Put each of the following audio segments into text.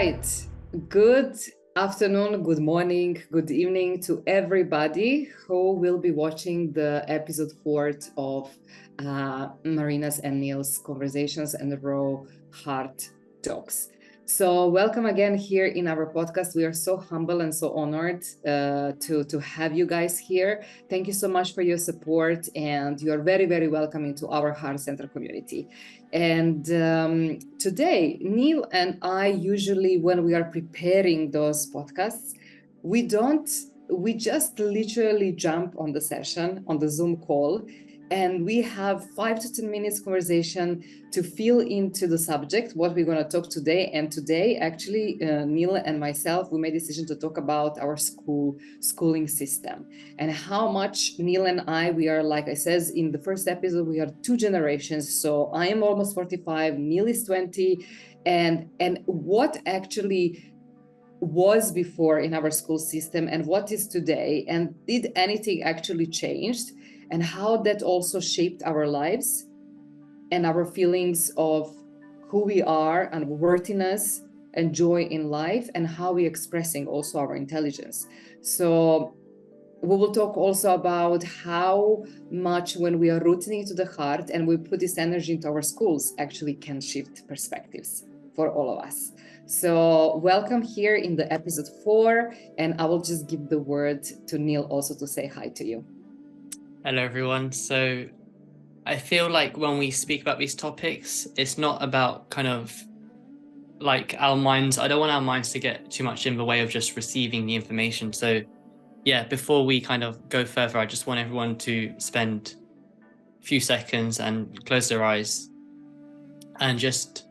right. Good afternoon, good morning, good evening to everybody who will be watching the episode 4 of Marina's and Neel's Conversations and Raw Heart Talks. So welcome again here in our podcast. We are so humble and so honored to have you guys here. Thank you so much for your support, and you are very, very welcome into our Heart Center community. And today, Neel and I usually, when we are preparing those podcasts, we just literally jump on the session, on the Zoom call, and we have 5 to 10 minutes conversation to feel into the subject, what we're going to talk today. And today, actually, Neel and myself, we made a decision to talk about our schooling system and how much Neel and I, we are, like I says in the first episode, we are 2 generations. So I am almost 45, Neel is 20, and what actually was before in our school system and what is today, and did anything actually changed, and how that also shaped our lives and our feelings of who we are and worthiness and joy in life, and how we're expressing also our intelligence. So we will talk also about how much when we are rooting into the heart and we put this energy into our schools actually can shift perspectives for all of us. So welcome here in the episode 4, and I will just give the word to Neel also to say hi to you. Hello, everyone. So I feel like when we speak about these topics, it's not about kind of like our minds. I don't want our minds to get too much in the way of just receiving the information. So yeah, before we kind of go further, I just want everyone to spend a few seconds and close their eyes and just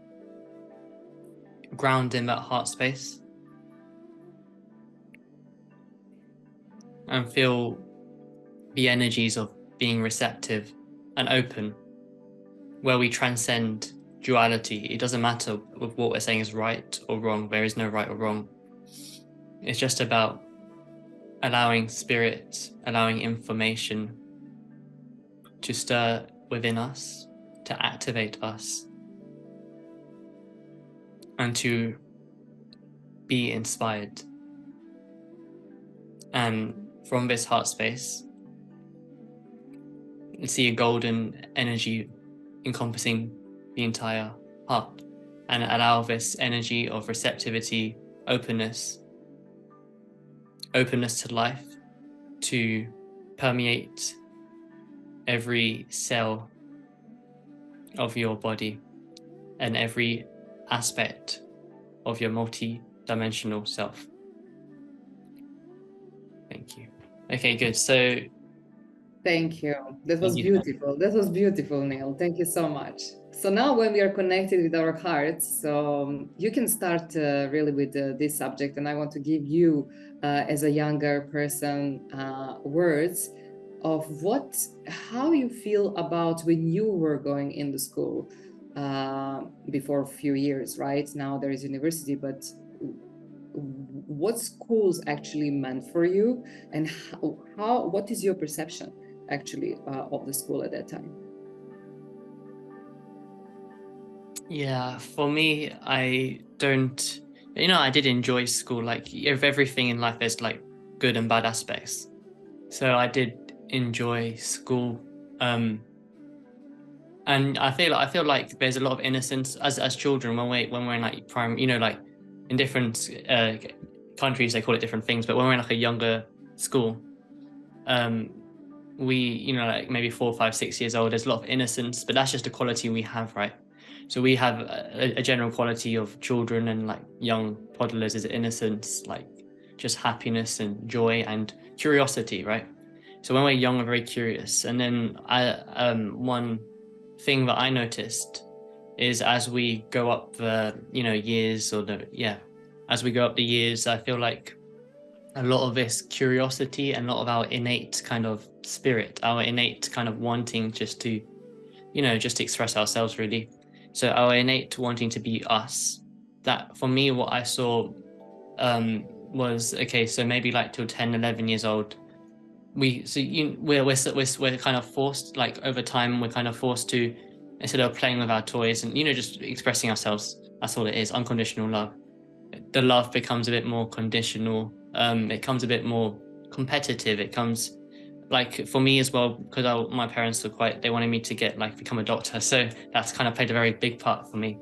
ground in that heart space and feel the energies of being receptive and open, where we transcend duality. It doesn't matter with what we're saying is right or wrong. There is no right or wrong. It's just about allowing spirit, allowing information to stir within us, to activate us, and to be inspired. And from this heart space, you see a golden energy encompassing the entire heart, and allow this energy of receptivity, openness to life to permeate every cell of your body and every aspect of your multi-dimensional self. Thank you. Okay, good. So thank you. That was beautiful. That was beautiful, Neel. Thank you so much. So now when we are connected with our hearts, so you can start really with this subject, and I want to give you, as a younger person, words of how you feel about when you were going into school before a few years, right? Now there is university, but what schools actually meant for you, and what is your perception actually of the school at that time? Yeah, for me, I did enjoy school. Like, of everything in life, there's like good and bad aspects. So I did enjoy school. And I feel like there's a lot of innocence as children when we're in like primary, like in different countries they call it different things, but when we're in like a younger school, we like maybe 4, 5, 6 years old, there's a lot of innocence, but that's just a quality we have, right? So we have a general quality of children and like young toddlers is innocence, like just happiness and joy and curiosity, right? So when we're young, we're very curious. And then one thing that I noticed is as we go up the years, as we go up the years, I feel like a lot of this curiosity and a lot of our innate kind of spirit, our innate kind of wanting just to express ourselves, really. So our innate wanting to be us, that for me, what I saw was, okay, so maybe like till 10, 11 years old, we're kind of forced, like over time, we're kind of forced to, instead of playing with our toys and, just expressing ourselves, that's all it is, unconditional love. the love becomes a bit more conditional. It becomes a bit more competitive. It comes like for me as well, because my parents were they wanted me to become a doctor. So that's kind of played a very big part for me.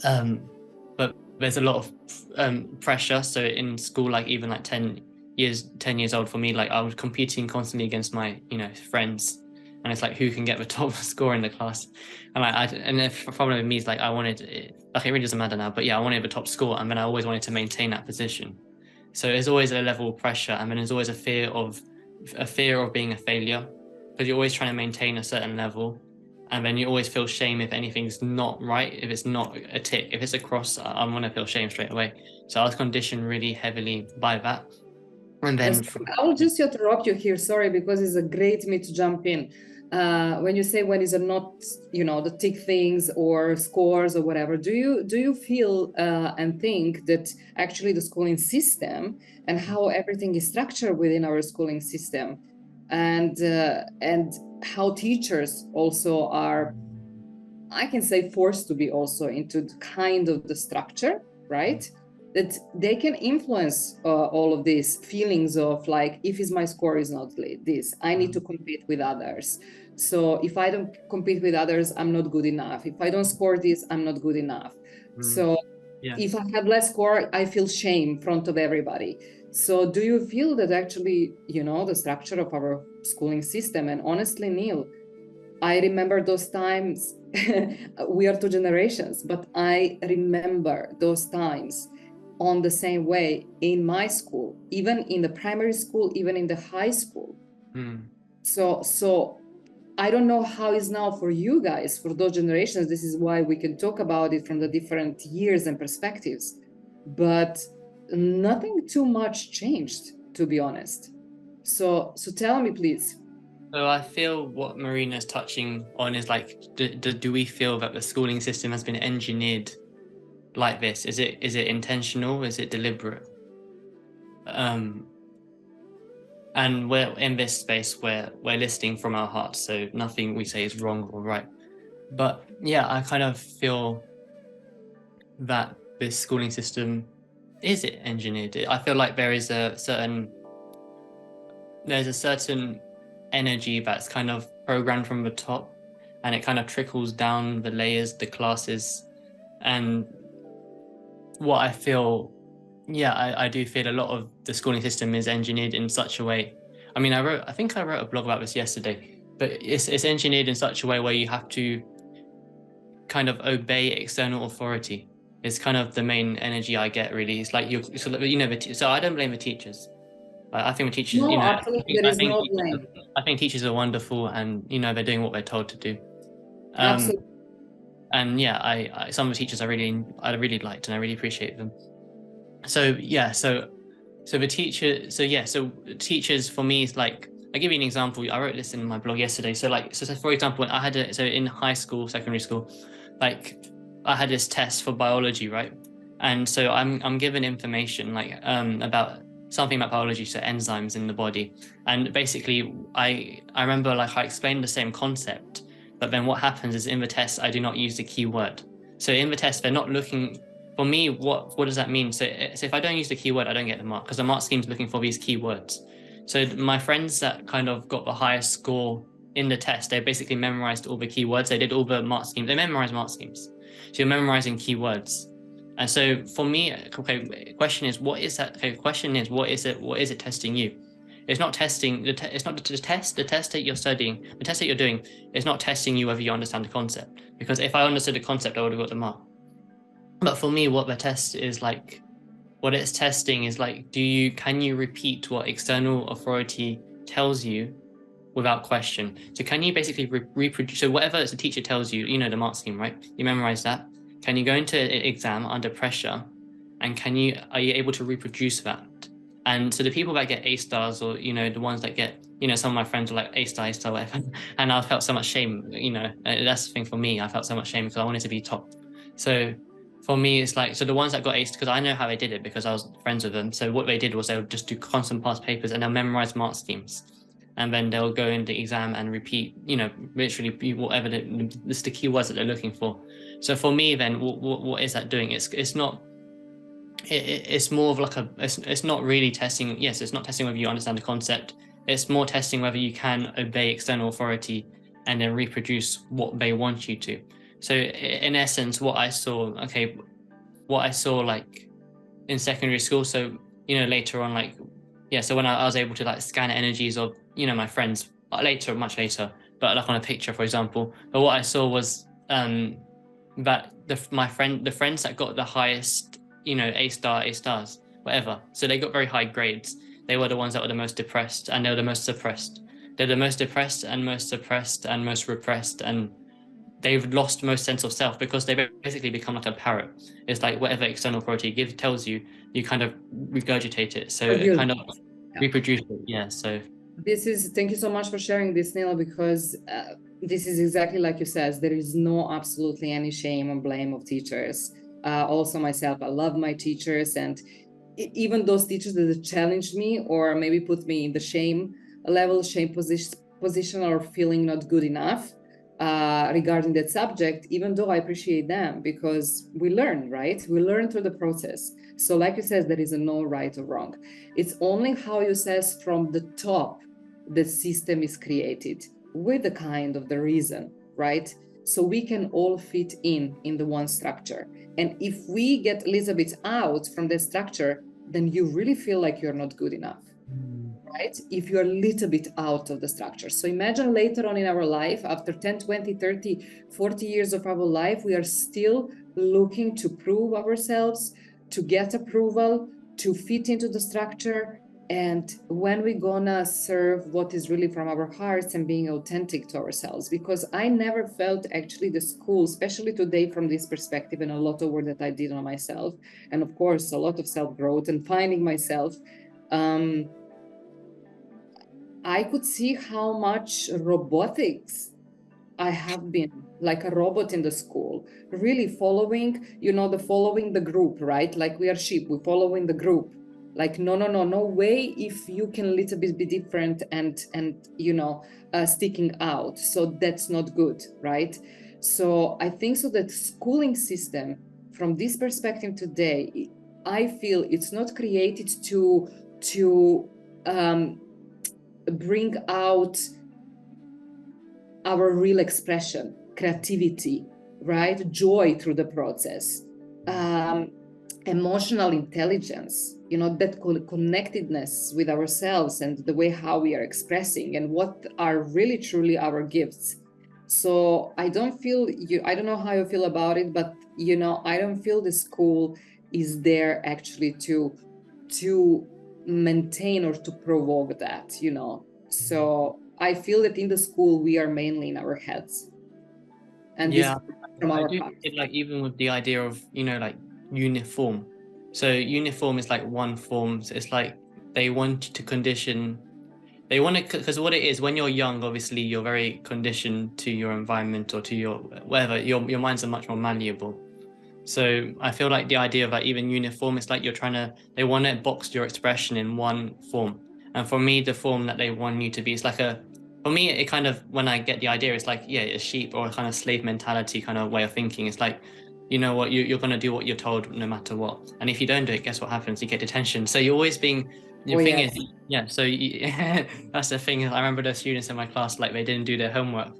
But there's a lot of pressure. So in school, like even like 10 years old for me, like I was competing constantly against my, friends. And it's like who can get the top score in the class. And the problem with me is like I wanted it really doesn't matter now, but yeah, I wanted the top score, and then I always wanted to maintain that position. So there's always a level of pressure, and then there's always a fear of being a failure, because you're always trying to maintain a certain level. And then you always feel shame if anything's not right, if it's not a tick. If it's a cross, I'm going to feel shame straight away. So I was conditioned really heavily by that. And then I'll just interrupt you here, sorry, because it's a great me to jump in. When you say when is it not, the tick things or scores or whatever, do you feel and think that actually the schooling system and how everything is structured within our schooling system, and how teachers also are, I can say, forced to be also into kind of the structure, right? That they can influence all of these feelings of like, if is my score is not this, I need to compete with others. So if I don't compete with others, I'm not good enough. If I don't score this, I'm not good enough. So if I have less score, I feel shame in front of everybody. So do you feel that actually, the structure of our schooling system, and honestly, Neel, I remember those times. We are two generations, but I remember those times on the same way in my school, even in the primary school, even in the high school. So I don't know how it's now for you guys, for those generations. This is why we can talk about it from the different years and perspectives. But nothing too much changed, to be honest. So tell me, please. So I feel what Marina's touching on is like, do we feel that the schooling system has been engineered like this? Is it intentional? Is it deliberate? And we're in this space where we're listening from our hearts, so nothing we say is wrong or right. But yeah, I kind of feel that this schooling system, is it engineered? I feel like there's a certain energy that's kind of programmed from the top, and it kind of trickles down the layers, the classes. And what I feel, I do feel a lot of the schooling system is engineered in such a way. I mean, I think I wrote a blog about this yesterday, but it's engineered in such a way where you have to kind of obey external authority. It's kind of the main energy I get, really. It's like so I don't blame the teachers. I think the teachers, No, absolutely, there is no blame. I think teachers are wonderful, and they're doing what they're told to do. Absolutely. And yeah, I some of the teachers I really liked, and I really appreciate them. So the teachers for me is like, I'll give you an example. I wrote this in my blog yesterday. So for example, in high school, secondary school, like I had this test for biology, right? And so I'm given information about something about biology, so enzymes in the body. And basically I remember like I explained the same concept, but then what happens is in the test I do not use the keyword. So in the test they're not looking for me. What does that mean? So if I don't use the keyword, I don't get the mark, because the mark scheme's looking for these keywords. So my friends that kind of got the highest score in the test, they basically memorized all the keywords. They did all the mark schemes. They memorized mark schemes. So you're memorizing keywords. And so for me, question is, what is that? Question is, what is it testing you? It's not testing it's not the test that you're studying, the test that you're doing is not testing you whether you understand the concept. Because if I understood the concept, I would have got the mark. But for me, what the test is like, what it's testing is like, can you repeat what external authority tells you without question? So can you basically reproduce? So whatever the teacher tells you, the mark scheme, right? You memorize that. Can you go into an exam under pressure, and are you able to reproduce that? And so the people that get A stars, or the ones that get, some of my friends were like A star, whatever, and I felt so much shame. That's the thing for me. I felt so much shame because I wanted to be top. So for me, it's like, so the ones that got aced, because I know how they did it because I was friends with them. So what they did was they would just do constant past papers, and they'll memorize mark schemes. And then they'll go in the exam and repeat, literally whatever the keywords that they're looking for. So for me, then, what is that doing? It's not it's more of like it's not really testing. Yes, it's not testing whether you understand the concept. It's more testing whether you can obey external authority and then reproduce what they want you to. So in essence, what I saw like in secondary school. So, later on, like, yeah, so when I was able to like scan energies of, my friends later, much later, but like on a picture, for example. But what I saw was that the friends that got the highest, A star, A stars, whatever. So they got very high grades. They were the ones that were the most depressed, and they were the most suppressed. They're the most depressed and most suppressed and most repressed, and they've lost most sense of self because they basically become like a parrot. It's like whatever external authority tells you, you kind of regurgitate it. So it kind of Yeah. reproduces it. Yeah. So Thank you so much for sharing this, Neil, because this is exactly like you said. There is no absolutely any shame or blame of teachers. Also, myself, I love my teachers, and even those teachers that challenged me or maybe put me in the shame level, shame position, or feeling not good enough regarding that subject, even though I appreciate them, because we learn, right? We learn through the process. So, like you said, there is a no right or wrong. It's only how you says from the top the system is created with the kind of the reason, right? So we can all fit in the one structure. And if we get a little bit out from the structure, then you really feel like you're not good enough, right? If you're a little bit out of the structure. So imagine later on in our life, after 10, 20, 30, 40 years of our life, we are still looking to prove ourselves, to get approval, to fit into the structure. And when we're gonna serve what is really from our hearts and being authentic to ourselves, because I never felt actually the school, especially today from this perspective, and a lot of work that I did on myself, and of course a lot of self-growth and finding myself, I could see how much robotics I have been, like a robot in the school, really following, following the group, right? Like we are sheep, we following the group. Like, no, no, no, no way if you can a little bit be different and sticking out. So that's not good, right? So I think so that schooling system, from this perspective today, I feel it's not created to bring out our real expression, creativity, right? Joy through the process, emotional intelligence, that connectedness with ourselves and the way how we are expressing and what are really truly our gifts. So I don't know how you feel about it, but I don't feel the school is there actually to maintain or to provoke that. So I feel that in the school we are mainly in our heads, and yeah, this from I our do hearts. think like even with the idea of like uniform. So uniform is like one form. So it's like they want you to condition. They want to, because what it is when you're young, obviously you're very conditioned to your environment or to your whatever. Your minds are much more malleable. So I feel like the idea of like even uniform, it's like they want to box your expression in one form. And for me, the form that they want you to be, it's like for me, it kind of, when I get the idea, it's like, yeah, a sheep or a kind of slave mentality kind of way of thinking. It's like, you know what, you're going to do what you're told no matter what. And if you don't do it, guess what happens? You get detention. So you're always being, the Oh thing yes. is, yeah, so that's the thing. I remember the students in my class, like they didn't do their homework.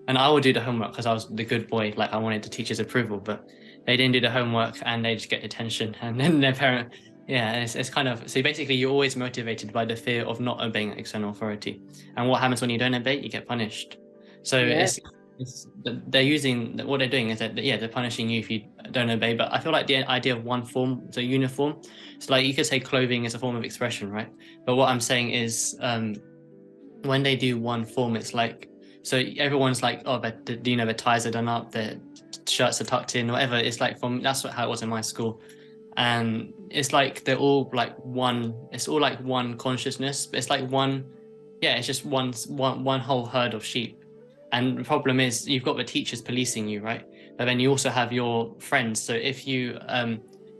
And I would do the homework because I was the good boy, like I wanted the teacher's approval, but they didn't do the homework and they just get detention. And then their parent, yeah, it's kind of, so basically you're always motivated by the fear of not obeying external authority. And what happens when you don't obey? You get punished. So Yes. it's they're using, what they're doing is that, yeah, they're punishing you if you don't obey. But I feel like the idea of one form, so uniform, so like you could say clothing is a form of expression, right? But what I'm saying is when they do one form, it's like, so everyone's like, oh, but the ties are done up, the shirts are tucked in, whatever. It's like how it was in my school, and it's like they're all like one. It's all like one consciousness. It's like one, yeah. It's just one whole herd of sheep. And the problem is you've got the teachers policing you, right? But then you also have your friends. So if you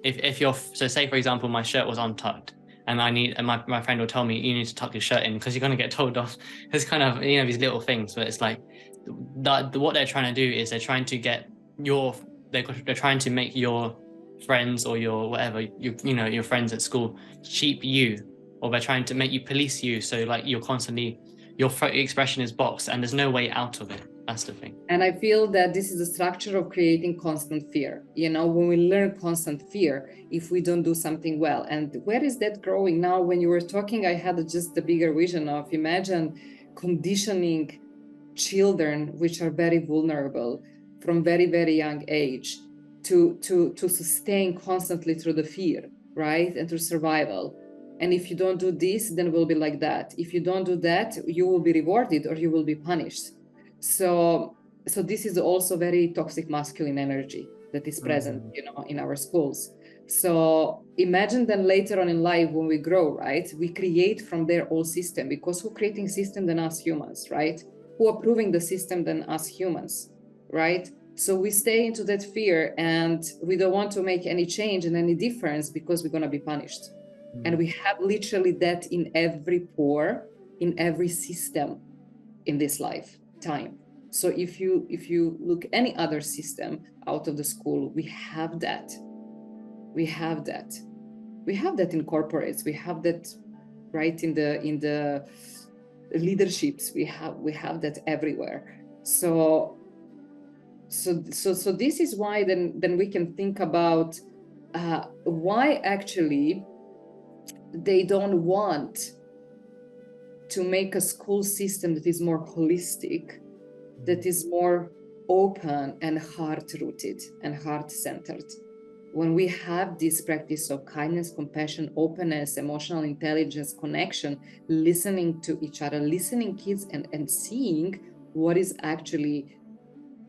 if you're, so say for example my shirt was untucked and my friend will tell me you need to tuck your shirt in because you're going to get told off. It's kind of these little things, but it's like what they're trying to do is they're trying to get they're trying to make your friends or your whatever, your friends at school cheap you, or they're trying to make you police you. So like you're constantly, your expression is boxed and there's no way out of it. That's the thing. And I feel that this is the structure of creating constant fear. When we learn constant fear, if we don't do something well, and where is that growing now? When you were talking, I had just a bigger vision of, imagine conditioning children, which are very vulnerable from very, very young age, to sustain constantly through the fear, right? And through survival. And if you don't do this, then it will be like that. If you don't do that, you will be rewarded or you will be punished. So this is also very toxic masculine energy that is present, in our schools. So imagine then later on in life when we grow, right? We create from their old system, because who creating system than us humans, right? Who approving the system than us humans, right? So we stay into that fear and we don't want to make any change and any difference because we're going to be punished. And we have literally that in every pore, in every system in this lifetime. So if you look any other system out of the school, we have that. We have that in corporates. We have that, right, in the leaderships. We have that everywhere. So this is why then we can think about why actually they don't want to make a school system that is more holistic, that is more open and heart-rooted and heart-centered. When we have this practice of kindness, compassion, openness, emotional intelligence, connection, listening to each other, listening kids and seeing what is actually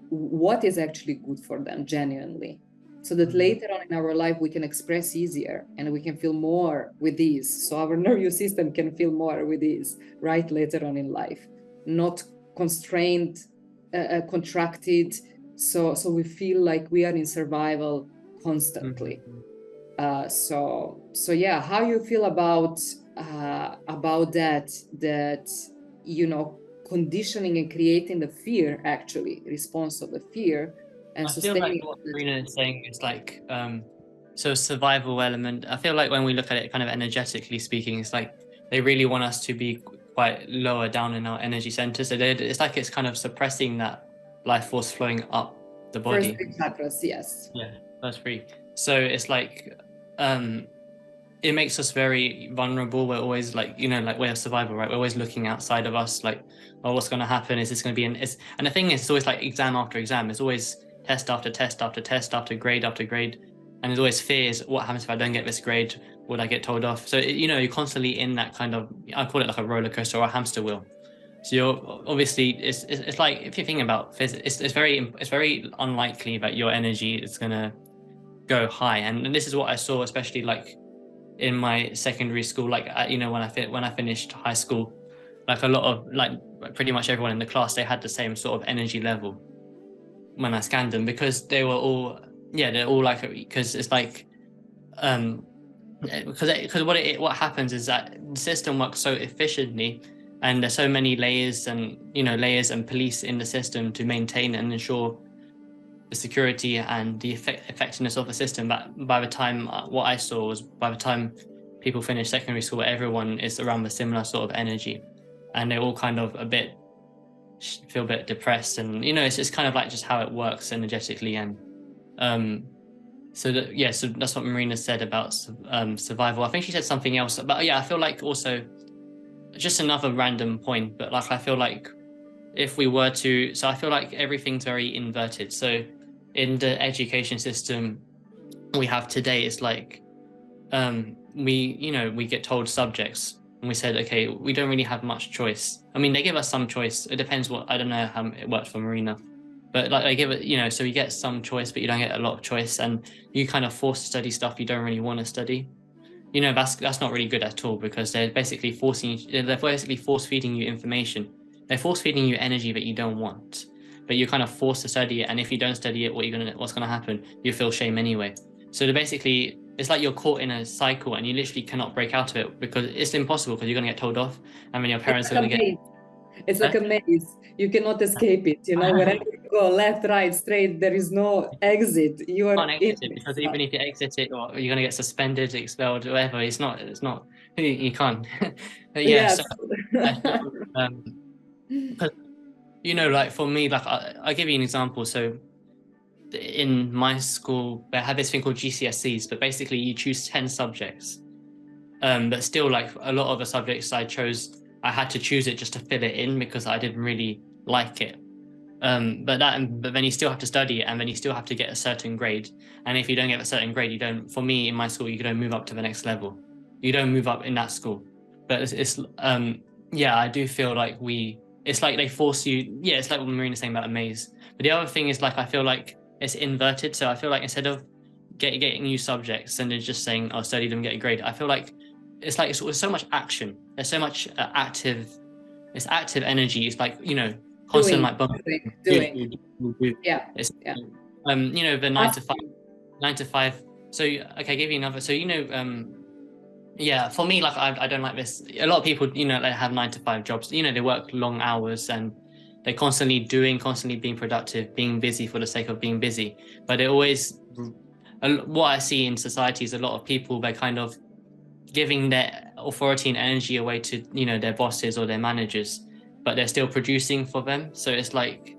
good for them genuinely, so that later on in our life we can express easier and we can feel more with ease, so our nervous system can feel more with ease, right, later on in life, not constrained, contracted, so we feel like we are in survival constantly. So yeah, how you feel about that conditioning and creating the fear, actually response of the fear, and I feel like sustaining what Marina is saying is like, so survival element. I feel like when we look at it kind of energetically speaking, it's like they really want us to be quite lower down in our energy centers. So it's like it's kind of suppressing that life force flowing up the body. first three chakras, yes. Yeah, first three. So it's like, it makes us very vulnerable. We're always like, like we're survival, right? We're always looking outside of us, like, oh, what's going to happen? Is this going to be and the thing is, it's always like exam after exam. It's always test after test after test after grade after grade. And there's always fears. What happens if I don't get this grade? Would I get told off? So, you're constantly in that kind of, I call it like a roller coaster or a hamster wheel. So you're obviously, it's like, if you think about physics, it's very unlikely that your energy is going to go high. And this is what I saw, especially like in my secondary school, like, when I finished high school, like a lot of, like, pretty much everyone in the class, they had the same sort of energy level when I scanned them, because they were all, they're all like, because it's like, because what happens is that the system works so efficiently, and there's so many layers and police in the system to maintain and ensure the security and the effectiveness of the system. But by the time, what I saw was, by the time people finish secondary school, everyone is around the similar sort of energy, and they're all kind of feel a bit depressed, and it's just kind of like just how it works energetically. And so that's what Marina said about survival. I think she said something else, but I feel like also, just another random point, but like I feel like if we were to, so I feel like everything's very inverted. So in the education system we have today, it's like, we get told subjects, and we said, okay, we don't really have much choice. I mean, they give us some choice. It depends I don't know how it worked for Marina, but like they give it, so you get some choice, but you don't get a lot of choice, and you kind of forced to study stuff you don't really want to study. That's not really good at all, because they're basically force feeding you information. They're force feeding you energy that you don't want, but you're kind of forced to study it. And if you don't study it, what's gonna happen? You feel shame anyway. So it's like you're caught in a cycle, and you literally cannot break out of it, because it's impossible, because you're gonna get told off, and then your parents are gonna get. It's like a maze. You cannot escape it. Wherever you go left, right, straight. There is no exit. You Can't are in exit it, this because stuff. even if you exit it, or you're gonna get suspended, expelled, whatever. It's not. You can't. But yeah, so Yes. I feel, because, like for me, like I give you an example. So in my school, they had this thing called GCSEs, but basically you choose 10 subjects. But still, like a lot of the subjects I chose, I had to choose it just to fit it in because I didn't really like it. But then you still have to study it, and then you still have to get a certain grade. And if you don't get a certain grade, you don't. For me, in my school, you don't move up to the next level. You don't move up in that school. But yeah, I do feel like it's like they force you. Yeah, it's like what Marina's saying about a maze. But the other thing is, like, I feel like it's inverted. So I feel like instead of getting new subjects and then just saying, "Oh, study them, get a grade," I feel like it's so much action. There's so much active. It's active energy. It's like, constant Doing, like bump. doing. Yeah, It's yeah. the Asking. 9 to 5. So okay, I'll give you another. So yeah, for me, like I don't like this. A lot of people, they have 9 to 5 jobs. They work long hours, and they're constantly being productive, being busy for the sake of being busy. But it always, what I see in society is a lot of people, they're kind of giving their authority and energy away to their bosses or their managers, but they're still producing for them. So it's like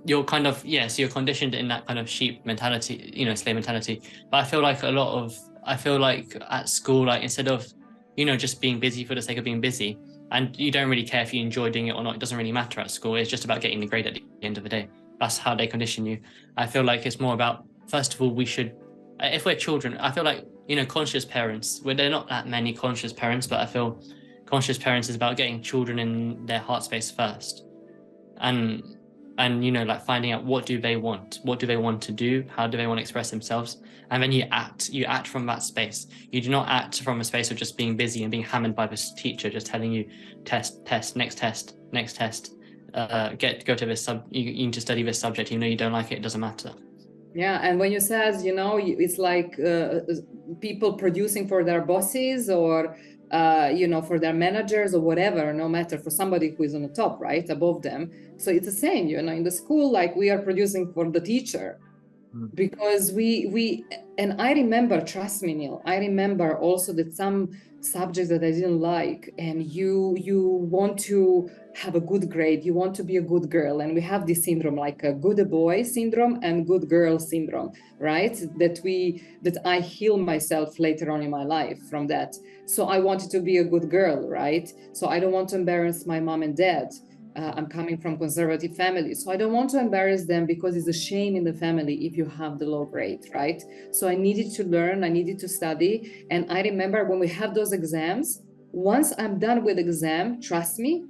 you're kind of, so you're conditioned in that kind of sheep mentality, slave mentality. But I feel like at school, like instead of just being busy for the sake of being busy, and you don't really care if you enjoy doing it or not, it doesn't really matter at school. It's just about getting the grade at the end of the day. That's how they condition you. I feel like it's more about, first of all, we should, if we're children, I feel like conscious parents, where there are not that many conscious parents, but I feel conscious parents is about getting children in their heart space first, and like finding out what do they want, to do, how do they want to express themselves, and then you act from that space. You do not act from a space of just being busy and being hammered by this teacher just telling you test, next test, next test, go to this you need to study this subject. You don't like it, it doesn't matter. Yeah, and when you says, it's like people producing for their bosses or for their managers or whatever, no matter, for somebody who is on the top, right, above them. So it's the same, in the school, like we are producing for the teacher, because we and I remember, trust me, Neil, I remember also that some subjects that I didn't like, and you want to have a good grade, you want to be a good girl, and we have this syndrome, like a good boy syndrome and good girl syndrome, right, that I heal myself later on in my life from that. So I wanted to be a good girl, right? So I don't want to embarrass my mom and dad. I'm coming from conservative family, so I don't want to embarrass them, because it's a shame in the family if you have the low grade, right? So I needed to learn, I needed to study. And I remember when we have those exams, once I'm done with exam, trust me,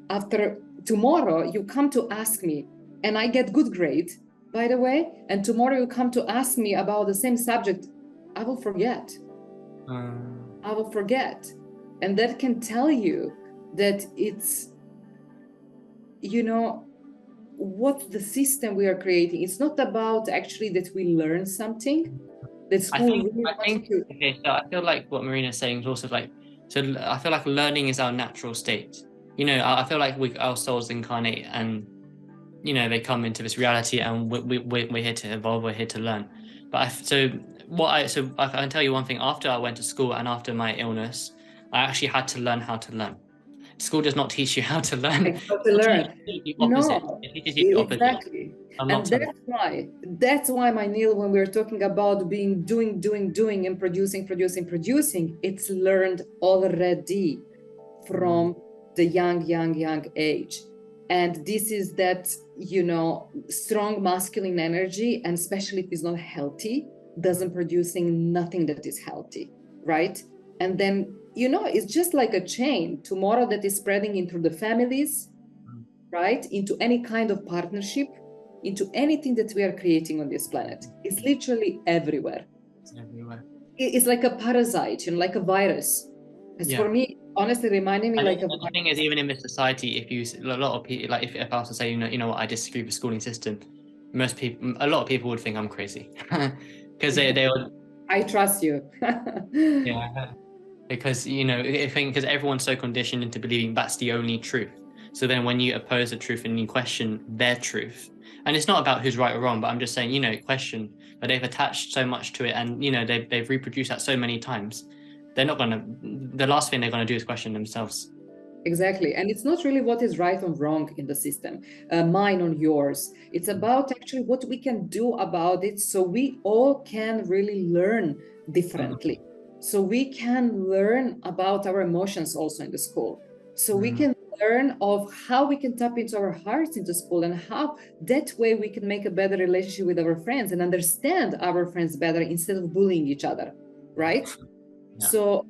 after tomorrow you come to ask me, and I get good grade, by the way, and tomorrow you come to ask me about the same subject, I will forget. I will forget. And that can tell you that it's, what the system we are creating. It's not about actually that we learn something. That school really wants to. Okay, so I feel like what Marina's saying is also like, so I feel like learning is our natural state. I feel like our souls incarnate, and they come into this reality, and we're here to evolve, we're here to learn. But I can tell you one thing. After I went to school and after my illness, I actually had to learn how to learn. School does not teach you how to learn. Like how to learn. The opposite. No, It teaches you the opposite. exactly. And that's why, my Neil, when we're talking about being doing and producing, it's learned already from the young age. And this is that, strong masculine energy, and especially if it's not healthy, doesn't producing nothing that is healthy, right? And then, it's just like a chain tomorrow that is spreading into the families, right? Into any kind of partnership, into anything that we are creating on this planet. It's literally everywhere. It's everywhere. It's like a parasite, like a virus. It's for me, honestly, reminding me like a the thing is, even in this society, a lot of people, like if I was to say, what, I disagree with the schooling system, a lot of people would think I'm crazy, because they would. I trust you. Yeah, because I think because everyone's so conditioned into believing that's the only truth. So then when you oppose the truth and you question their truth, and it's not about who's right or wrong, but I'm just saying, question, but they've attached so much to it, and they've reproduced that so many times, they're not gonna. The last thing they're gonna do is question themselves. Exactly. And it's not really what is right or wrong in the system, mine or yours. It's about actually what we can do about it so we all can really learn differently. So we can learn about our emotions also in the school. So we can learn of how we can tap into our hearts into school, and how that way we can make a better relationship with our friends and understand our friends better instead of bullying each other, right? Yeah. So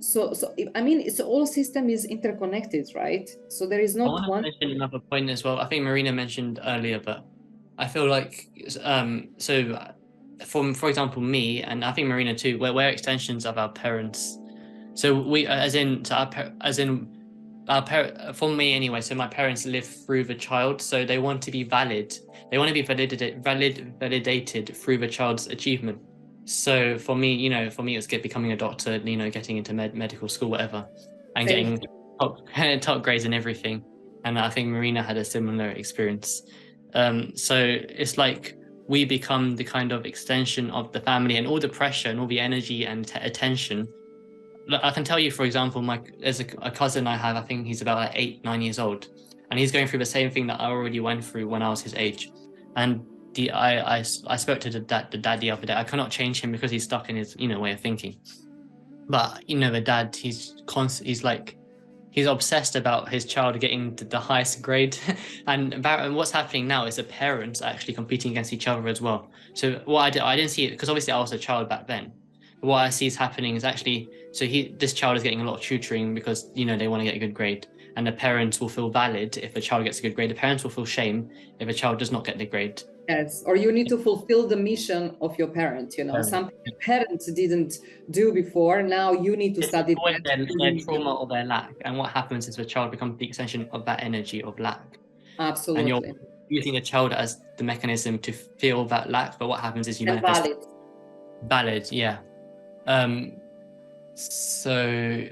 I mean, it's all system is interconnected, right? So there is I not want to one. mention another point as well. I think Marina mentioned earlier, but I feel like for example, me, and I think Marina too, we're extensions of our parents. So we, for me anyway. So my parents live through the child, so they want to be valid. They want to be validated through the child's achievement. So for me, it's becoming a doctor, getting into medical school, whatever, and Same. getting top grades and everything. And I think Marina had a similar experience. So it's like we become the kind of extension of the family, and all the pressure and all the energy and attention. I can tell you, for example, there's a cousin I have. I think he's about like 8, 9 years old, and he's going through the same thing that I already went through when I was his age. And I spoke to the dad the other day. I cannot change him because he's stuck in his way of thinking. But the dad, he's obsessed about his child getting the highest grade. And what's happening now is the parents are actually competing against each other as well. So what I didn't see it, because obviously I was a child back then. But what I see is happening is actually, so this child is getting a lot of tutoring because they want to get a good grade, and the parents will feel valid if a child gets a good grade. The parents will feel shame if a child does not get the grade. Yes, or you need to fulfill the mission of your parent. Something parents didn't do before. Now you need to study their trauma or their lack, and what happens is the child becomes the extension of that energy of lack. Absolutely. And you're using the child as the mechanism to feel that lack, but what happens is you manifest valid, yeah. So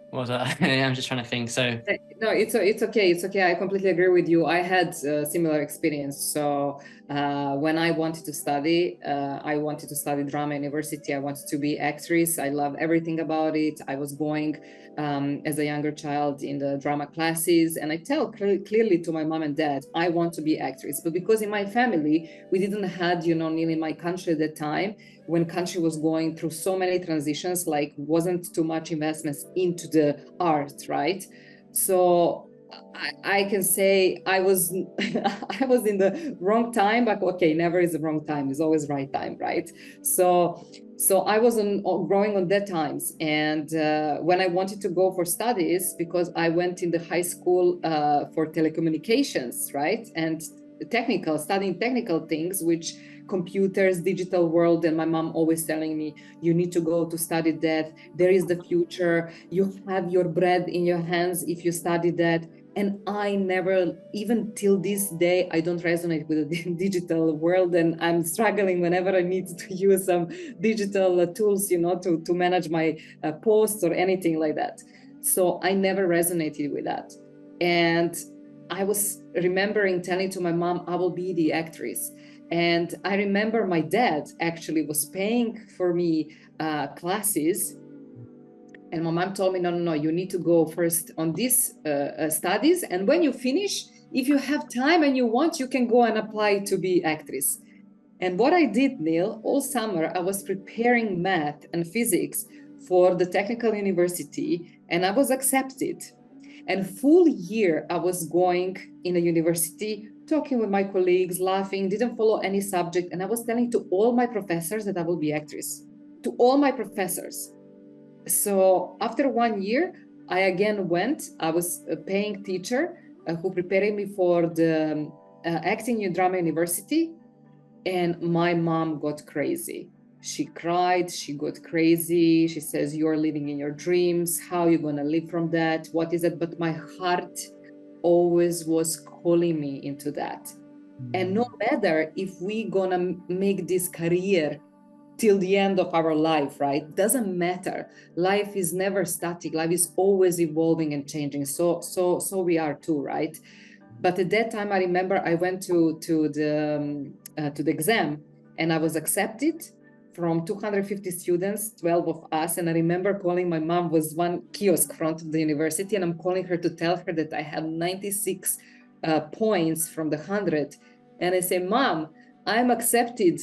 what was I? I'm just trying to think. So no, it's okay. It's okay. I completely agree with you. I had a similar experience. So when I wanted to study, drama university. I wanted to be actress. I love everything about it. I was going as a younger child in the drama classes, and I tell clearly to my mom and dad, I want to be actress. But because in my family we didn't had, Neel, in my country at that time, when country was going through so many transitions, like wasn't too much investments into the art, right? So I can say I was I was in the wrong time, but okay, never is the wrong time. It's always right time, right? So I was growing on that times, and when I wanted to go for studies, because I went in the high school for telecommunications, right, and studying technical things, which computers, digital world, and my mom always telling me, you need to go to study that. There is the future. You have your bread in your hands if you study that. And I never, even till this day, I don't resonate with the digital world, and I'm struggling whenever I need to use some digital tools, to manage my posts or anything like that. So I never resonated with that. And I was remembering telling to my mom, I will be the actress. And I remember my dad actually was paying for me classes. And my mom told me, no, you need to go first on these studies. And when you finish, if you have time and you want, you can go and apply to be actress. And what I did, Neel, all summer, I was preparing math and physics for the technical university, and I was accepted. And full year, I was going in a university, talking with my colleagues, laughing, didn't follow any subject. And I was telling to all my professors that I will be actress, to all my professors. So after 1 year, I again went. I was a paying teacher who prepared me for the acting in drama university. And my mom got crazy. She cried, she got crazy. She says, you're living in your dreams. How are you going to live from that? What is it? But my heart always was calling me into that. And no matter if we going to make this career till the end of our life, right? Doesn't matter. Life is never static. Life is always evolving and changing. So we are too, right? But at that time, I remember I went to the exam, and I was accepted from 250 students, 12 of us. And I remember calling my mom, was one kiosk front of the university, and I'm calling her to tell her that I have 96 points from the 100. And I say, Mom, I'm accepted.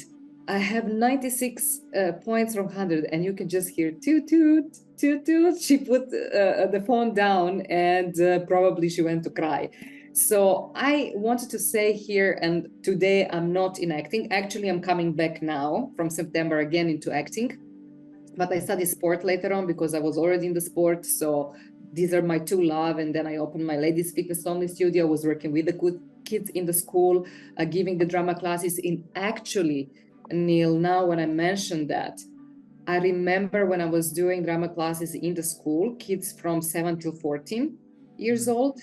I have 96 points from 100. And you can just hear toot, toot, toot, toot. She put the phone down, and probably she went to cry. So I wanted to say here, and today I'm not in acting. Actually, I'm coming back now from September again into acting. But I studied sport later on because I was already in the sport. So these are my two love. And then I opened my ladies fitness only studio. I was working with the kids in the school, giving the drama classes. In actually, Neel, now when I mentioned that, I remember when I was doing drama classes in the school, kids from 7 till 14 years old.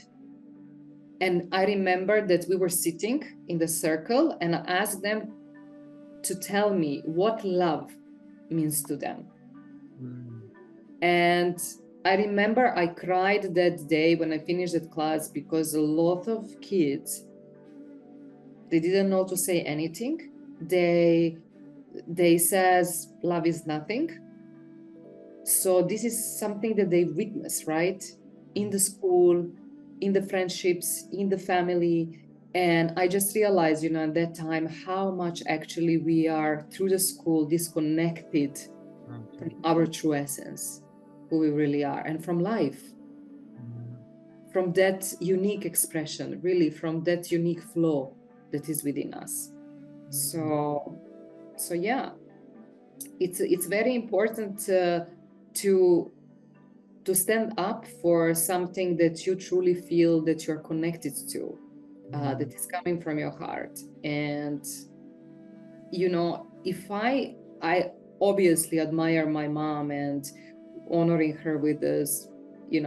And I remember that we were sitting in the circle, and I asked them to tell me what love means to them. And I remember I cried that day when I finished that class, because a lot of kids, they didn't know to say anything. They says love is nothing. So this is something that they witness, right? In the school, in the friendships, in the family. And I just realized, at that time, how much actually we are through the school disconnected from our true essence, who we really are, and from life, from that unique expression, really from that unique flow that is within us. So yeah, it's very important to stand up for something that you truly feel that you're connected to, that is coming from your heart. And if I obviously admire my mom and honoring her with this,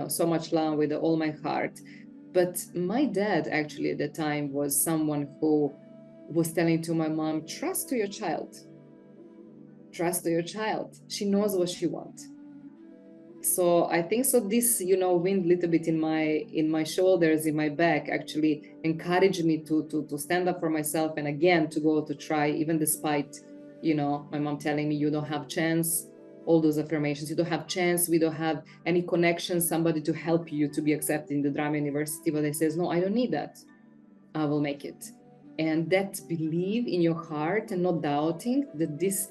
so much love with all my heart. But my dad actually at the time was someone who was telling to my mom, trust to your child. Trust to your child. She knows what she wants. So I think so this, wind a little bit in my shoulders, in my back, actually encouraged me to stand up for myself, and again to go to try, even despite, my mom telling me, you don't have chance, all those affirmations, you don't have chance, we don't have any connection, somebody to help you to be accepted in the drama university. But I says, no, I don't need that. I will make it. And that believe in your heart and not doubting that this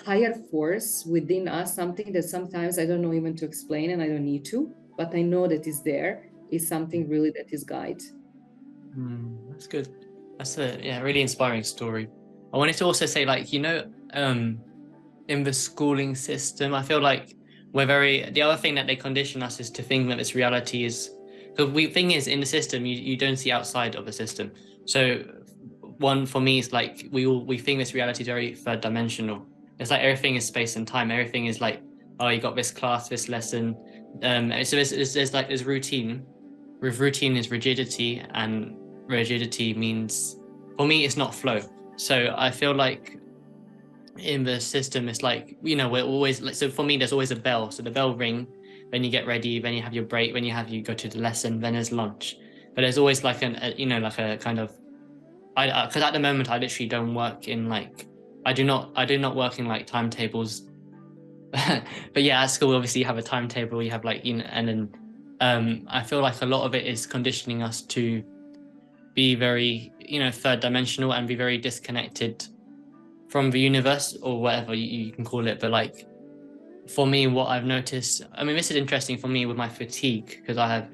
higher force within us, something that sometimes I don't know even to explain, and I don't need to, but I know that is there, is something really that is guide. That's good. That's a really inspiring story. I wanted to also say, in the schooling system, I feel like the other thing that they condition us is to think that this reality is, because thing is, in the system, you don't see outside of the system. So one for me is like, we think this reality is very third dimensional. It's like everything is space and time. Everything is like, oh, you got this class, this lesson. So there's routine. With routine is rigidity, and rigidity means, for me, it's not flow. So I feel like in the system, it's like, we're always like, so for me, there's always a bell. So the bell ring, then you get ready, then you have your break, when you go to the lesson, then there's lunch. But there's always like like a kind of, because at the moment I literally don't work in like, I do not work in like timetables. But yeah, at school obviously you have a timetable, you have like, and then I feel like a lot of it is conditioning us to be very, third dimensional and be very disconnected from the universe, or whatever you can call it. But like, for me, what I've noticed, I mean, this is interesting for me with my fatigue, because I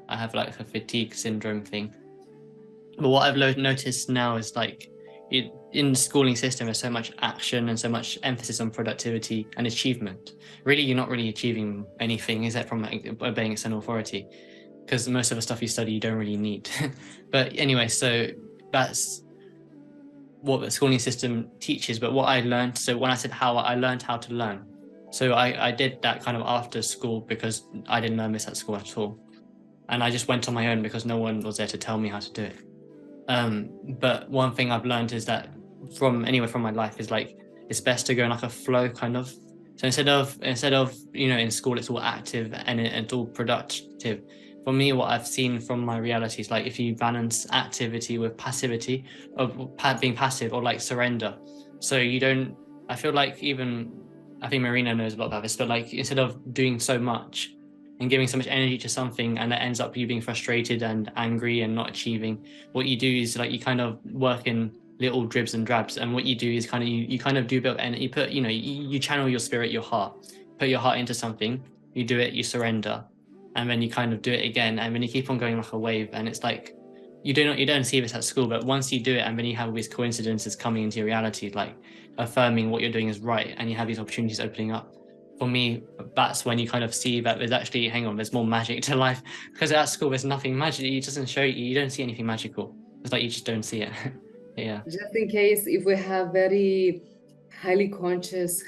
have like a fatigue syndrome thing. But what I've noticed now is like, in the schooling system, there's so much action and so much emphasis on productivity and achievement. Really, you're not really achieving anything except from like obeying external authority, because most of the stuff you study you don't really need. But anyway, so that's what the schooling system teaches. But what I learned, so when I said how, I learned how to learn. So I did that kind of after school, because I didn't learn this at school at all. And I just went on my own because no one was there to tell me how to do it. But one thing I've learned is that from my life is like, it's best to go in like a flow kind of. So instead of in school it's all active and it's all productive. For me, what I've seen from my reality is like if you balance activity with passivity, of being passive or like surrender. So you don't. I feel like I think Marina knows a lot about this, but like instead of doing so much and giving so much energy to something and that ends up you being frustrated and angry and not achieving, what you do is like you kind of work in little dribs and drabs, and what you do is kind of you kind of do build and you put you channel your spirit, your heart, put your heart into something, you do it, you surrender, and then you kind of do it again, and then you keep on going like a wave. And it's like you don't see this at school, but once you do it and then you have all these coincidences coming into your reality, like affirming what you're doing is right, and you have these opportunities opening up. For me, that's when you kind of see that there's actually, hang on, there's more magic to life, because at school there's nothing magic. It doesn't show you don't see anything magical. It's like you just don't see it. Yeah. Just in case if we have very highly conscious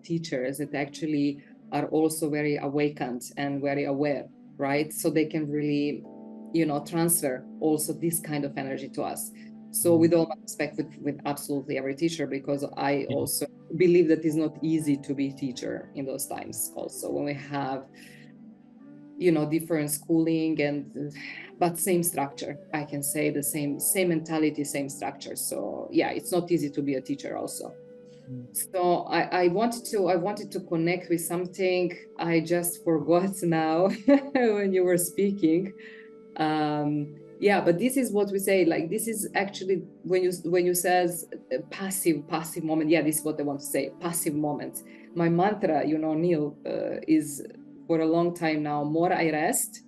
teachers that actually are also very awakened and very aware, right? So they can really, transfer also this kind of energy to us. So with all my respect with absolutely every teacher, because I also believe that it's not easy to be a teacher in those times also when we have different schooling but same structure. I can say the same mentality, same structure. So yeah, it's not easy to be a teacher also. So I wanted to connect with something I just forgot now when you were speaking. Yeah, but this is what we say, like this is actually when you says passive moment. Yeah, this is what I want to say, passive moments. My mantra, Neel, is for a long time now: more I rest,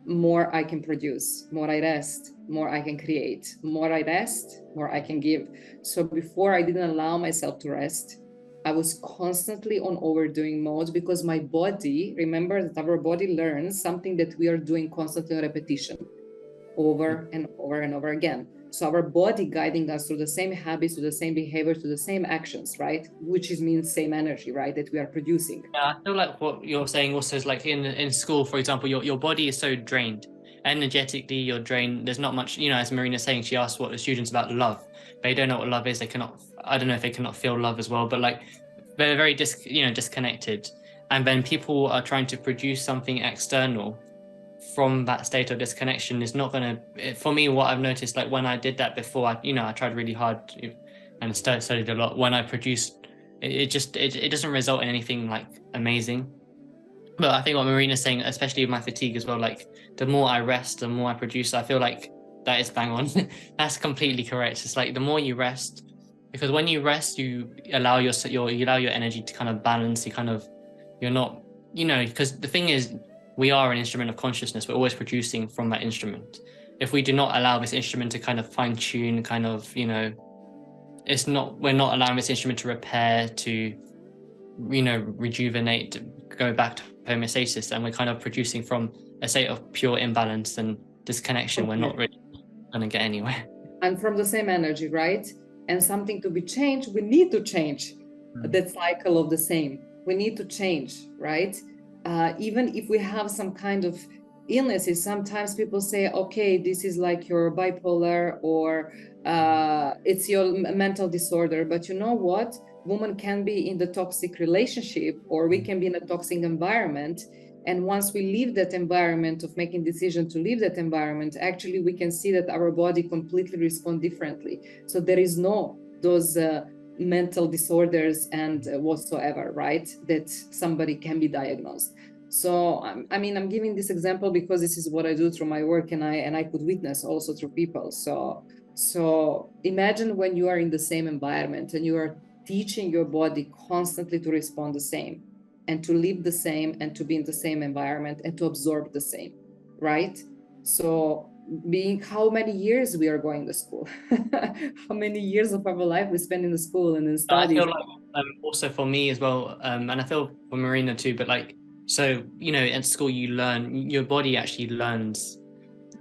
more I can produce. More I rest, more I can create. More I rest, more I can give. So before I didn't allow myself to rest. I was constantly on overdoing mode because my body, remember that our body learns something that we are doing constantly on repetition, over and over and over again. So our body guiding us through the same habits, to the same behavior, to the same actions, right? Which means same energy, right? That we are producing. Yeah, I feel like what you're saying also is like in school, for example, your body is so drained. Energetically, you're drained. There's not much, as Marina's saying, she asked what the students about love. They don't know what love is. They cannot, I don't know if they cannot feel love as well, but like they're very disconnected. And then people are trying to produce something external from that state of disconnection is not going to, for me, what I've noticed, like when I did that before, I tried really hard and studied a lot. When I produced, it doesn't result in anything like amazing. But I think what Marina's saying, especially with my fatigue as well, like the more I rest, the more I produce. I feel like that is bang on. That's completely correct. It's like the more you rest, because when you rest, you allow you allow your energy to kind of balance. You're not, because the thing is, we are an instrument of consciousness. We're always producing from that instrument. If we do not allow this instrument to kind of fine tune, we're not allowing this instrument to repair, to rejuvenate, go back to homeostasis, and we're kind of producing from a state of pure imbalance and disconnection. We're not really going to get anywhere. And from the same energy, right? And something to be changed, we need to change that cycle of the same. We need to change, right? Even if we have some kind of illnesses, sometimes people say, okay, this is like your bipolar or it's your mental disorder. But you know what? Woman can be in the toxic relationship, or we can be in a toxic environment. And once we leave that environment, of making decision to leave that environment, actually we can see that our body completely respond differently. So there is no those mental disorders and whatsoever, right? That somebody can be diagnosed. So I'm giving this example because this is what I do through my work, and I could witness also through people. So imagine when you are in the same environment and you are teaching your body constantly to respond the same, and to live the same, and to be in the same environment, and to absorb the same, right? So being how many years we are going to school, how many years of our life we spend in the school and in studies. I feel like also for me as well, and I feel for Marina too, but like, so, at school you learn, your body actually learns,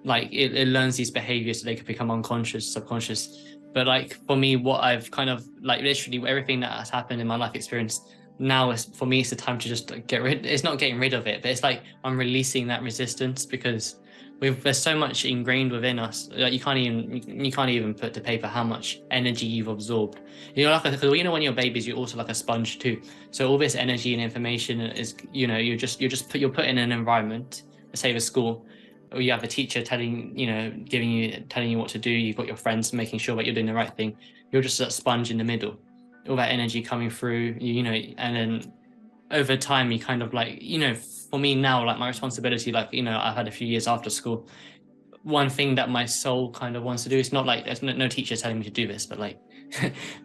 like it learns these behaviors so they can become unconscious, subconscious. But like for me, what I've kind of like literally everything that has happened in my life experience now is, for me, it's the time to just get rid. It's not getting rid of it, but it's like I'm releasing that resistance, because there's so much ingrained within us, like you can't even put to paper how much energy you've absorbed. Because when you're babies, you're also like a sponge too. So all this energy and information is, you're put in an environment, say the school, or you have a teacher telling you what to do. You've got your friends making sure that you're doing the right thing. You're just a sponge in the middle, all that energy coming through, and then over time you kind of like, for me now, like my responsibility, like, I've had a few years after school. One thing that my soul kind of wants to do, it's not like there's no teacher telling me to do this, but like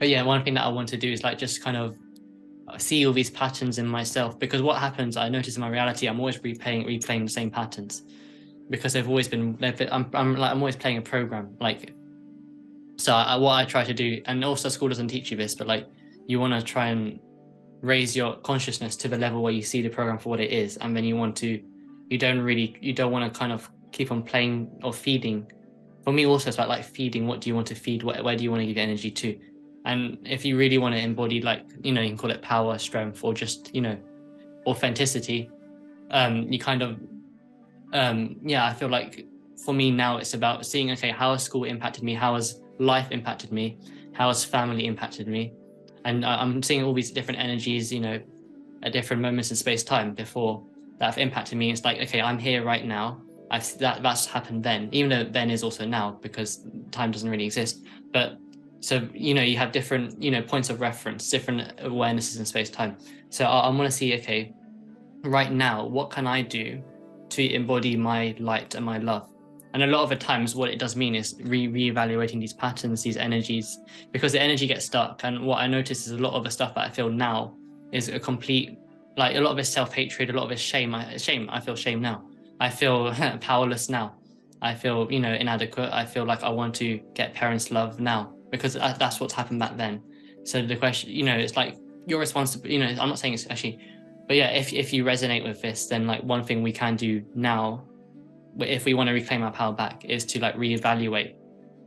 but yeah, one thing that I want to do is like just kind of see all these patterns in myself, because what happens, I notice in my reality, I'm always replaying the same patterns, because they've always been, I'm always playing a program, like. So what I try to do, and also school doesn't teach you this, but like you want to try and raise your consciousness to the level where you see the program for what it is, and then you don't want to kind of keep on playing or feeding. For me also, it's like feeding. What do you want to feed? Where do you want to give energy to? And if you really want to embody, like, you can call it power, strength, or just, authenticity, you kind of, I feel like for me now it's about seeing, okay, how has school impacted me? How has life impacted me? How has family impacted me? And I'm seeing all these different energies, at different moments in space time before that have impacted me. It's like, okay, I'm here right now. That's happened then, even though then is also now, because time doesn't really exist. But so, you have different, points of reference, different awarenesses in space time. So I want to see, okay, right now, what can I do to embody my light and my love? And a lot of the times what it does mean is reevaluating these patterns, these energies, because the energy gets stuck. And what I notice is a lot of the stuff that I feel now is a complete, like a lot of it's self-hatred, a lot of it's shame. I feel shame now. I feel powerless now. I feel, inadequate. I feel like I want to get parents' love now, because that's what's happened back then. So the question, it's like you're responsible, I'm not saying it's actually, but yeah, if you resonate with this, then like one thing we can do now, if we want to reclaim our power back, is to like reevaluate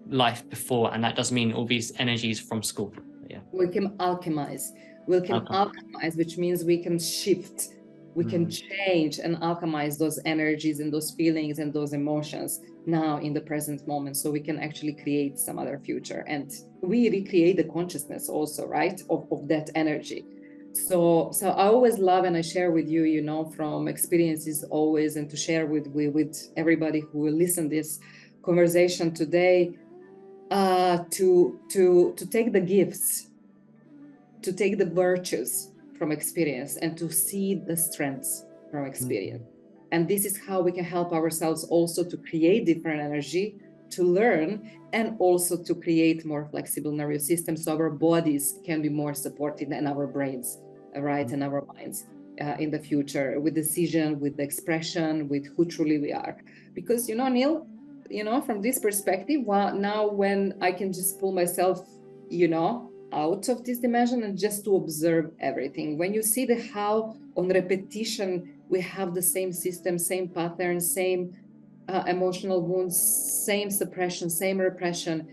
life before, and that does mean all these energies from school. Yeah, we can alchemize. Alchemize, which means we can shift, we can change and alchemize those energies and those feelings and those emotions now in the present moment, so we can actually create some other future, and we recreate the consciousness also, right, of that energy. So I always love, and I share with you, from experiences always, and to share with everybody who will listen this conversation today, to take the gifts, to take the virtues from experience, and to see the strengths from experience. And this is how we can help ourselves also to create different energy, to learn, and also to create more flexible nervous systems, so our bodies can be more supported, and our brains, right, and our minds in the future, with decision, with expression, with who truly we are. Because, Neel, from this perspective, now when I can just pull myself, out of this dimension and just to observe everything, when you see the how on repetition we have the same system, same pattern, same emotional wounds, same suppression, same repression,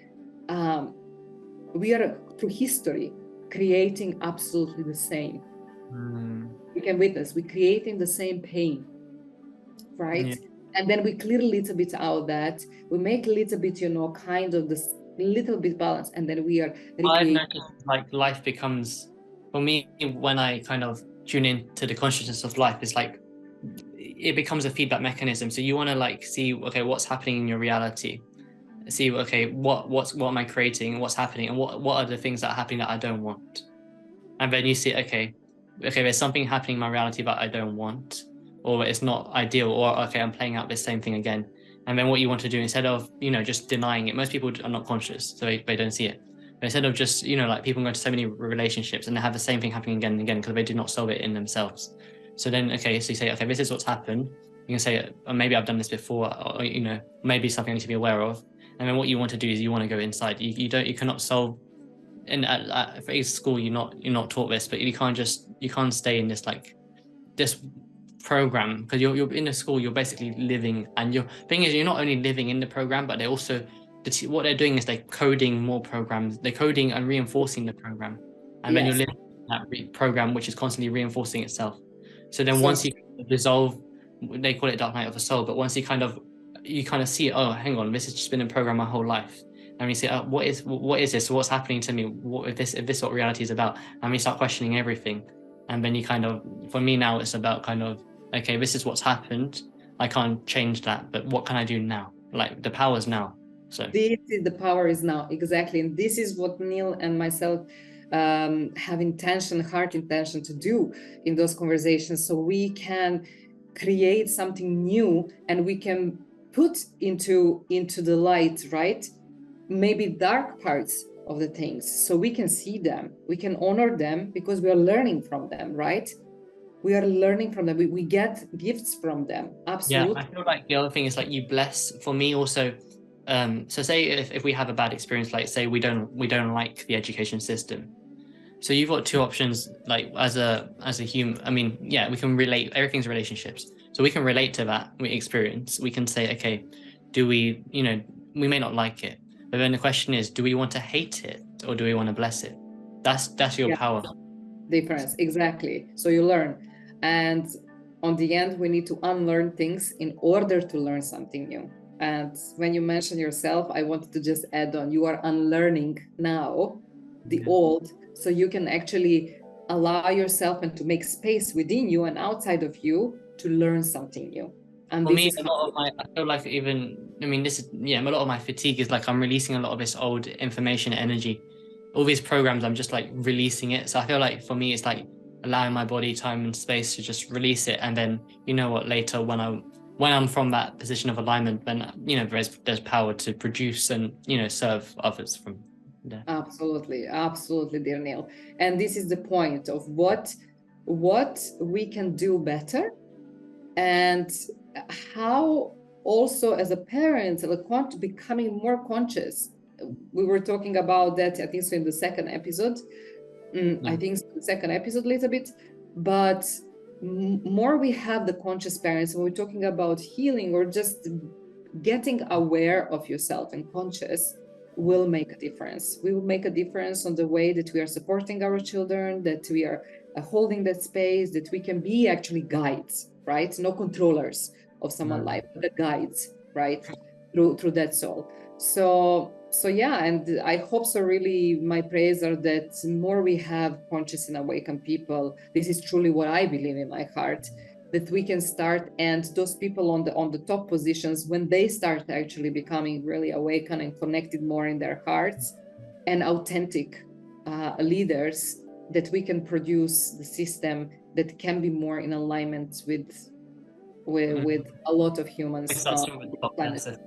we are through history creating absolutely the same. We can witness, we're creating the same pain, right? Yeah. And then we clear a little bit out that, we make a little bit, kind of this little bit balance, and then we are recreating. I've noticed like life becomes, for me, when I kind of tune into the consciousness of life, it's like it becomes a feedback mechanism. So you want to like see, okay, what's happening in your reality, see, okay, what am I creating, what's happening, and what are the things that are happening that I don't want. And then you see, okay, there's something happening in my reality that I don't want, or it's not ideal, or okay, I'm playing out this same thing again. And then what you want to do, instead of, just denying it, most people are not conscious, so they don't see it. But instead of just, like people go to so many relationships and they have the same thing happening again and again because they do not solve it in themselves. So then, okay, so you say, okay, this is what's happened. You can say, oh, maybe I've done this before, or, maybe something I need to be aware of. And then what you want to do is you want to go inside. You cannot solve. And at school, you're not taught this, but you can't stay in this program, because you're in a school, you're basically living, and your thing is, you're not only living in the program, but what they're doing is they're coding more programs, they're coding and reinforcing the program, and then you're living that program which is constantly reinforcing itself. So then once you dissolve, they call it dark night of the soul, but once you kind of you kind of see, oh, hang on, this has just been a program my whole life. And we say, oh, what is this? What's happening to me? What if this what reality is about? And we start questioning everything. And then you kind of, for me now, it's about kind of, okay, this is what's happened. I can't change that, but what can I do now? Like, the power's now. So this is the power is now, exactly. And this is what Neel and myself have heart intention to do in those conversations, so we can create something new and we can put into the light, right, maybe dark parts of the things, so we can see them, we can honor them, because we are learning from them, right? We are learning from them, we get gifts from them. Absolutely. yeah, I feel like the other thing is like you bless, for me also, so say if we have a bad experience, like say we don't like the education system, so you've got two options, like as a human. I mean, yeah, we can relate, everything's relationships, so we can relate to that experience. We can say, okay, do we, we may not like it, but then the question is, do we want to hate it or do we want to bless it? That's your power difference, exactly. So you learn, and on the end we need to unlearn things in order to learn something new. And when you mention yourself, I wanted to just add on, you are unlearning now the old, so you can actually allow yourself and to make space within you and outside of you to learn something new. And for this me, is a lot of my, I feel like, even, I mean, this is, yeah, a lot of my fatigue is like I'm releasing a lot of this old information, energy, all these programs, I'm just like releasing it. So I feel like for me, it's like allowing my body time and space to just release it. And then, you know what, later when I'm from that position of alignment, then, there's power to produce and, serve others from there. Absolutely, absolutely, dear Neel. And this is the point of what we can do better, and how also as a parent, like, becoming more conscious. We were talking about that, I think so, in the second episode. I think so, the second episode a little bit, but more we have the conscious parents, when we're talking about healing or just getting aware of yourself and conscious, will make a difference. We will make a difference on the way that we are supporting our children, that we are holding that space, that we can be actually guides, right? No controllers of someone's life, but the guides, right? Through that soul. So yeah, and I hope so. Really, my prayers are that more we have conscious and awakened people. This is truly what I believe in my heart, that we can start, and those people on the top positions, when they start actually becoming really awakened and connected more in their hearts and authentic leaders, that we can produce the system that can be more in alignment with a lot of humans on the planet.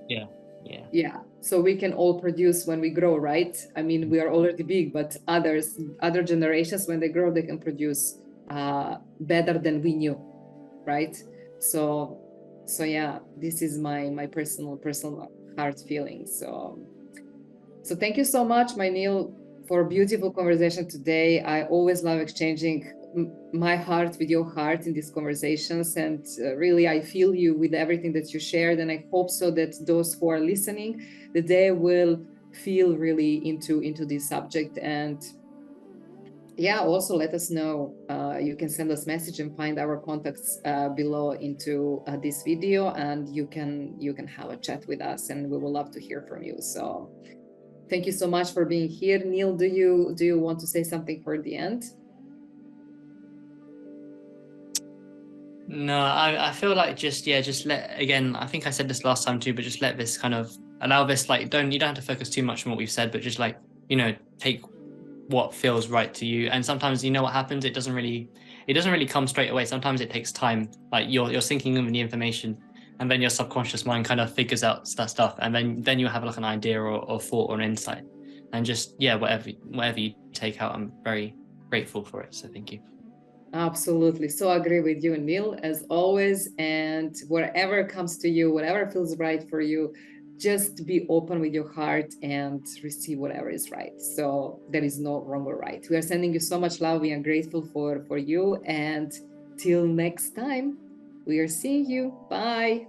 Yeah, so we can all produce when we grow, right? I mean, we are already big, but other generations, when they grow, they can produce better than we knew, right? So yeah, this is my personal heart feeling. So thank you so much, my Neel, for a beautiful conversation today. I always love exchanging my heart with your heart in these conversations, and really I feel you with everything that you shared, and I hope so that those who are listening, that they will feel really into this subject. And yeah, also let us know. You can send us message and find our contacts below into this video, and you can have a chat with us, and we will love to hear from you. So thank you so much for being here. Neel, do you want to say something for the end? No, I feel like just let, again, I think I said this last time too, but just let this kind of allow this, like, you don't have to focus too much on what we've said, but just like, take what feels right to you. And sometimes, what happens, it doesn't really come straight away. Sometimes it takes time. Like you're sinking in with the information, and then your subconscious mind kind of figures out that stuff, and then you have like an idea or thought or an insight. And just, whatever you take out, I'm very grateful for it. So thank you. Absolutely. So agree with you, Neel, as always. And whatever comes to you, whatever feels right for you, just be open with your heart and receive whatever is right. So there is no wrong or right. We are sending you so much love. We are grateful for you. And till next time, we are seeing you. Bye.